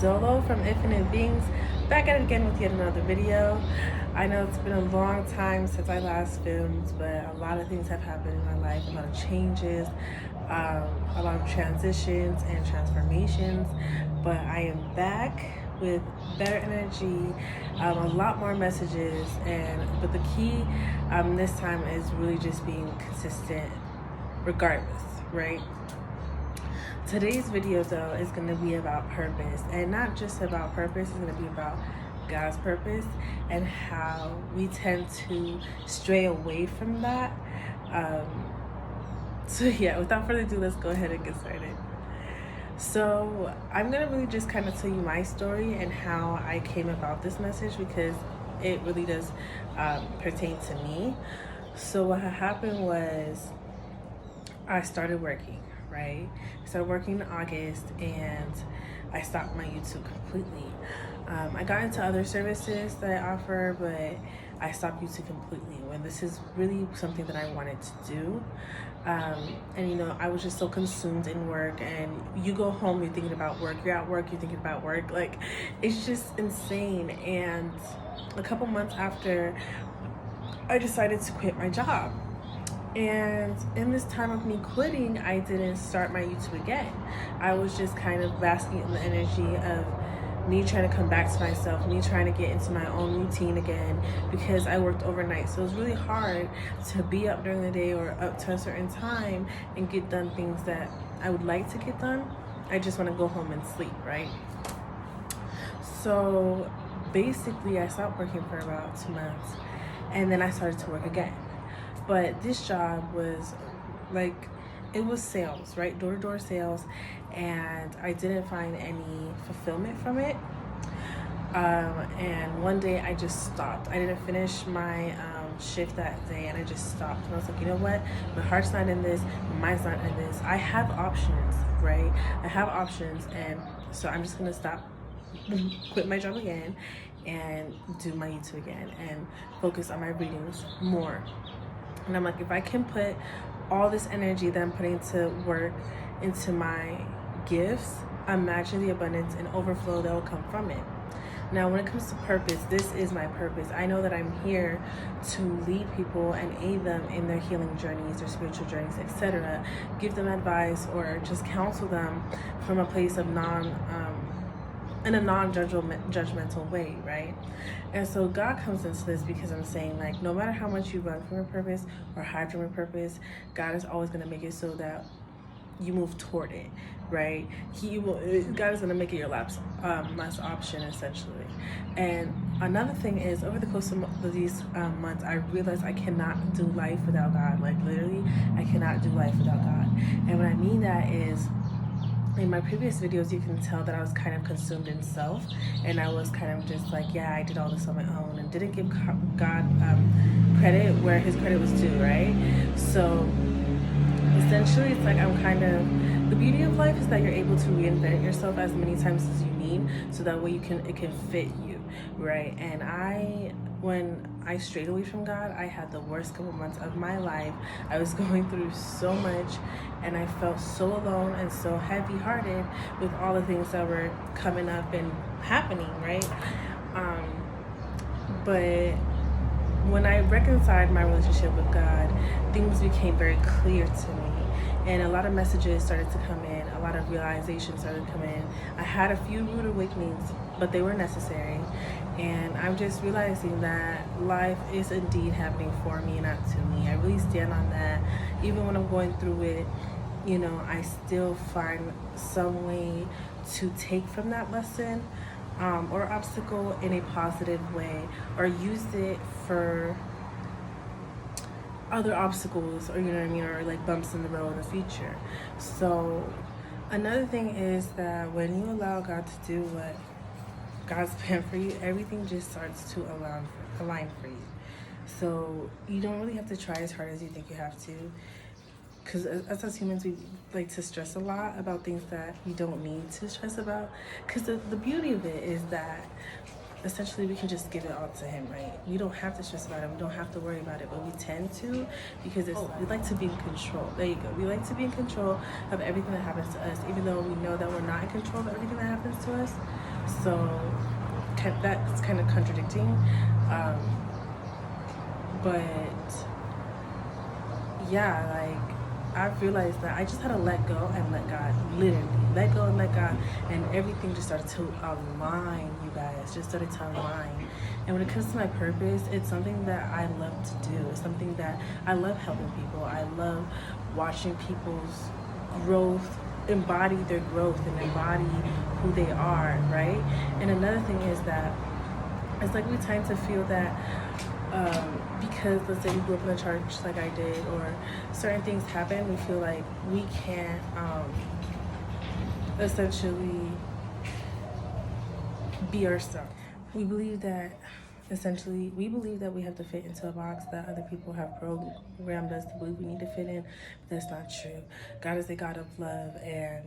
Solo from Infinite Beings, back at it again with yet another video. I know it's been a long time since I last filmed, but a lot of things have happened in my life, a lot of changes, a lot of transitions and transformations, but I am back with better energy, a lot more messages, but the key this time is really just being consistent regardless, right? Today's video though is going to be about purpose, and not just about purpose, it's going to be about God's purpose and how we tend to stray away from that. So yeah, without further ado, let's go ahead and get started. So I'm going to really just kind of tell you my story and how I came about this message, because it really does pertain to me. So what happened was I started working, right? I started working in August and I stopped my YouTube completely. I got into other services that I offer, but I stopped YouTube completely when this is really something that I wanted to do. And you know, I was just so consumed in work, and you go home, you're thinking about work, you're at work, you're thinking about work, like it's just insane. And a couple months after, I decided to quit my job. And in this time of me quitting, I didn't start my YouTube again. I was just kind of basking in the energy of me trying to come back to myself, me trying to get into my own routine again, because I worked overnight. So it was really hard to be up during the day or up to a certain time and get done things that I would like to get done. I just want to go home and sleep, right? So basically I stopped working for about 2 months, and then I started to work again. But this job was like, it was sales, right? Door-to-door sales, and I didn't find any fulfillment from it. And one day I just stopped. I didn't finish my shift that day, and I just stopped. And I was like, you know what? My heart's not in this, my mind's not in this. I have options, right? I have options, and so I'm just gonna stop, quit my job again, and do my YouTube again, and focus on my readings more. And I'm like, if I can put all this energy that I'm putting to work into my gifts, imagine the abundance and overflow that will come from it. Now, when it comes to purpose, this is my purpose. I know that I'm here to lead people and aid them in their healing journeys, their spiritual journeys, etc. Give them advice or just counsel them from a place of in a non-judgmental way, right? And so God comes into this because I'm saying, like, no matter how much you run from your purpose or hide from your purpose, God is always going to make it so that you move toward it, right? God is going to make it your last option, essentially. And another thing is, over the course of these months, I realized I cannot do life without God. Like, literally, I cannot do life without God. And what I mean that is, in my previous videos, you can tell that I was kind of consumed in self, and I was kind of just like, yeah, I did all this on my own, and didn't give God credit where his credit was due, right? So essentially, it's like the beauty of life is that you're able to reinvent yourself as many times as you need, so that way it can fit you, right? And when I strayed away from God, I had the worst couple months of my life. I was going through so much, and I felt so alone and so heavy-hearted with all the things that were coming up and happening, right? But when I reconciled my relationship with God, things became very clear to me. And a lot of messages started to come in, a lot of realizations started to come in. I had a few rude awakenings, but they were necessary. And I'm just realizing that life is indeed happening for me, not to me. I really stand on that. Even when I'm going through it, you know, I still find some way to take from that lesson or obstacle in a positive way, or use it for other obstacles, or you know what I mean, or like bumps in the road in the future. So another thing is that when you allow God to do what God's planned for you, everything just starts to align for you. So you don't really have to try as hard as you think you have to, because as humans, we like to stress a lot about things that we don't need to stress about, because the beauty of it is that essentially we can just give it all to him, right? We don't have to stress about it. We don't have to worry about it, but we tend to, because we like to be in control. There you go. We like to be in control of everything that happens to us, even though we know that we're not in control of everything that happens to us. So that's kind of contradicting. But yeah, like I've realized that I just had to let go and let God, literally let go and let God, and everything just started to align. You guys just started to align. And when it comes to my purpose, it's something that I love to do. It's something that I love helping people. I love watching people's growth, embody their growth and embody who they are, right? And another thing is that it's like we tend to feel that because let's say we grew up in a church like I did, or certain things happen, we feel like we can't essentially be ourselves. We believe that we believe that we have to fit into a box that other people have programmed us to believe we need to fit in, but that's not true. God is a God of love, and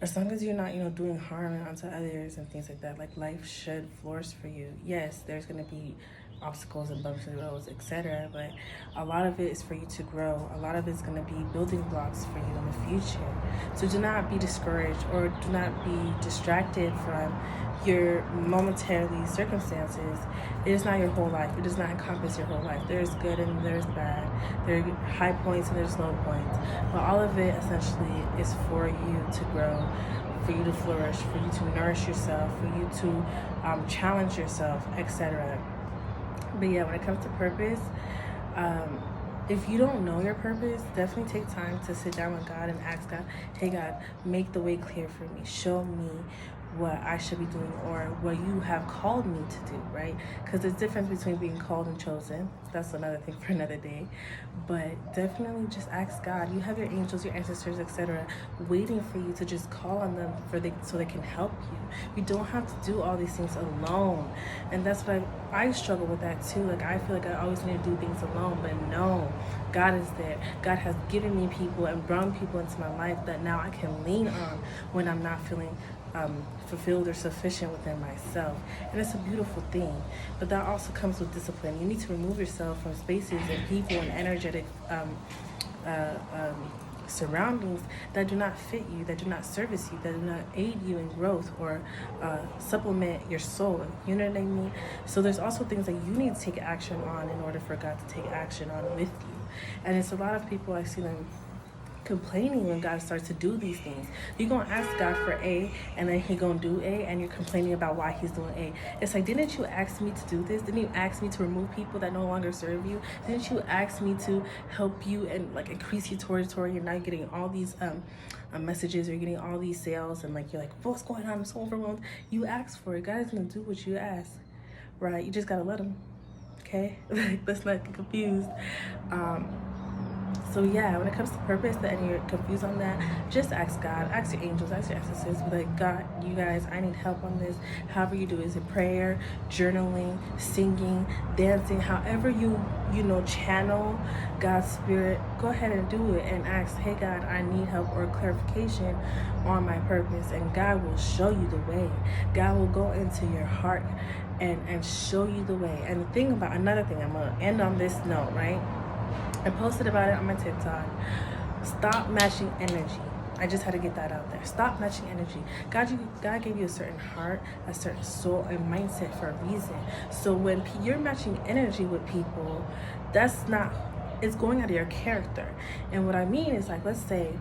as long as you're not, doing harm onto others and things like that, like life should flourish for you. Yes, there's gonna be obstacles and bumps in the roads, etc. But a lot of it is for you to grow. A lot of it's gonna be building blocks for you in the future. So do not be discouraged or do not be distracted from your momentarily circumstances. It is not your whole life. It does not encompass your whole life. There's good and there's bad. There are high points and there's low points. But all of it essentially is for you to grow, for you to flourish, for you to nourish yourself, for you to challenge yourself, etc. But yeah, when it comes to purpose, if you don't know your purpose, definitely take time to sit down with God and ask God, hey God, make the way clear for me. Show me what I should be doing or what you have called me to do, right? Because there's a difference between being called and chosen. That's another thing for another day. But definitely just ask God. You have your angels, your ancestors, etc., waiting for you to just call on them so they can help you. You don't have to do all these things alone. And that's why I struggle with that too. Like I feel like I always need to do things alone, but no, God is there. God has given me people and brought people into my life that now I can lean on when I'm not feeling fulfilled or sufficient within myself. And it's a beautiful thing. But that also comes with discipline. You need to remove yourself from spaces and people and energetic surroundings that do not fit you, that do not service you, that do not aid you in growth or supplement your soul. You know what I mean? So there's also things that you need to take action on in order for God to take action on with you. And it's a lot of people, I see them complaining when God starts to do these things. You're gonna ask God for A, and then He gonna do A, and you're complaining about why He's doing A. It's like, didn't you ask me to do this? Didn't you ask me to remove people that no longer serve you? Didn't you ask me to help you and like increase your territory? And now you're getting all these messages, or you're getting all these sales, and like you're like, what's going on? I'm so overwhelmed. You asked for it. God is gonna do what you ask, right? You just gotta let Him. Okay, like let's not get confused. So yeah, when it comes to purpose, and you're confused on that, just ask God, ask your angels, ask your ancestors, be like, God, you guys, I need help on this. However you do it, is it prayer, journaling, singing, dancing, however you channel God's spirit, go ahead and do it and ask, hey God, I need help or clarification on my purpose, and God will show you the way. God will go into your heart and show you the way. And the thing about, another thing, I'm gonna end on this note, right? I posted about it on my TikTok. Stop matching energy. I just had to get that out there. Stop matching energy. God gave you a certain heart, a certain soul, and mindset for a reason. So when you're matching energy with people, it's going out of your character. And what I mean is, like, let's say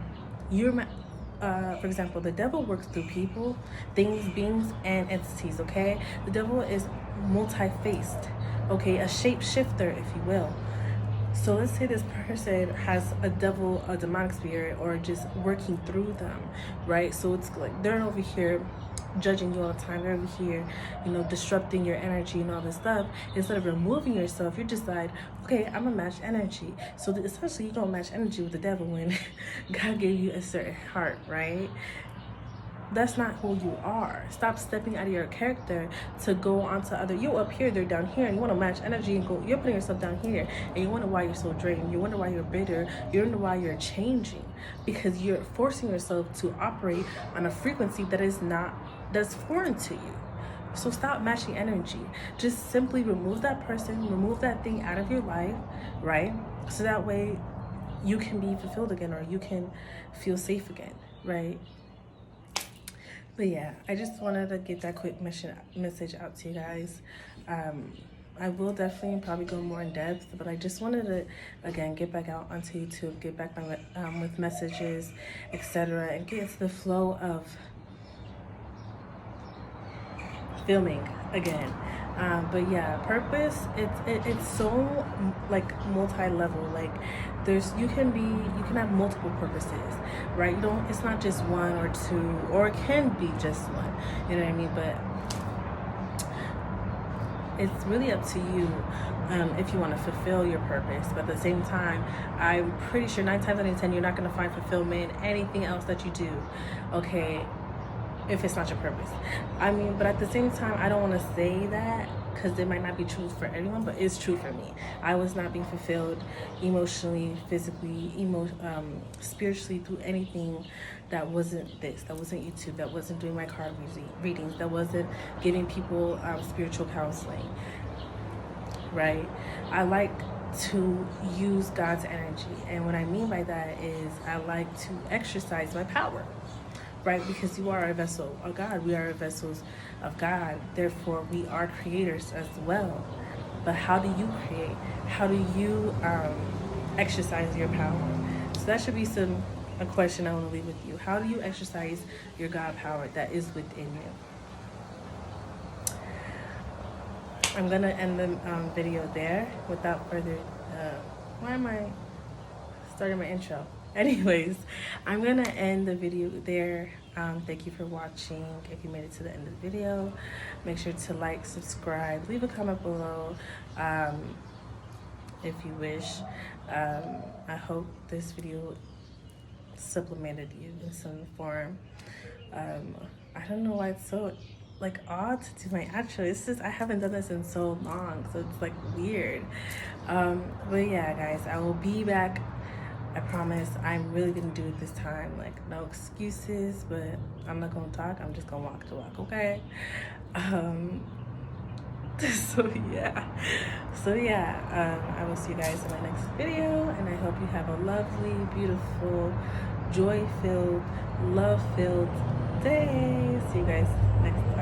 for example, the devil works through people, things, beings, and entities, okay? The devil is multi-faced, okay? A shapeshifter, if you will. So let's say this person has a demonic spirit, or just working through them, right? So it's like they're over here judging you all the time. They're over here, disrupting your energy and all this stuff. Instead of removing yourself, you decide, okay, I'm gonna match energy. So essentially, you don't match energy with the devil when God gave you a certain heart, right? That's not who you are. Stop stepping out of your character to go onto other. You up here, they're down here, and you want to match energy and go. You're putting yourself down here, and you wonder why you're so drained. You wonder why you're bitter. You wonder why you're changing, because you're forcing yourself to operate on a frequency that's foreign to you. So stop matching energy. Just simply remove that person, remove that thing out of your life, right? So that way you can be fulfilled again, or you can feel safe again, right? But yeah, I just wanted to get that quick message out to you guys. I will definitely probably go more in depth, but I just wanted to again get back out onto YouTube, get back with messages, etc., and get into the flow of filming again. But yeah, purpose, it's so like multi-level. Like you can have multiple purposes, right? You don't, it's not just one or two, or it can be just one, you know what I mean? But it's really up to you if you want to fulfill your purpose. But at the same time, I'm pretty sure 9 times out of 10 you're not going to find fulfillment in anything else that you do, okay, if it's not your purpose. I mean, but at the same time, I don't want to say that because it might not be true for everyone, but it's true for me. I was not being fulfilled emotionally, physically, spiritually through anything that wasn't this, that wasn't YouTube, that wasn't doing my card readings, that wasn't giving people spiritual counseling, right? I like to use God's energy, and what I mean by that is I like to exercise my power, right? Because you are a vessel of God. We are vessels of God. Therefore, we are creators as well. But how do you create? How do you exercise your power? So that should be a question I want to leave with you. How do you exercise your God power that is within you? I'm going to end the video there without further... why am I starting my intro? Anyways, I'm going to end the video there. Thank you for watching. If you made it to the end of the video, make sure to like, subscribe, leave a comment below if you wish. I hope this video supplemented you in some form. I don't know why it's so like odd to do my outro. It's just I haven't done this in so long, so it's like weird. But yeah, guys, I will be back. I promise. I'm really gonna do it this time. Like, no excuses, but I'm not gonna talk. I'm just gonna walk the walk, okay? So yeah, I will see you guys in my next video, and I hope you have a lovely, beautiful, joy-filled, love-filled day. See you guys next time.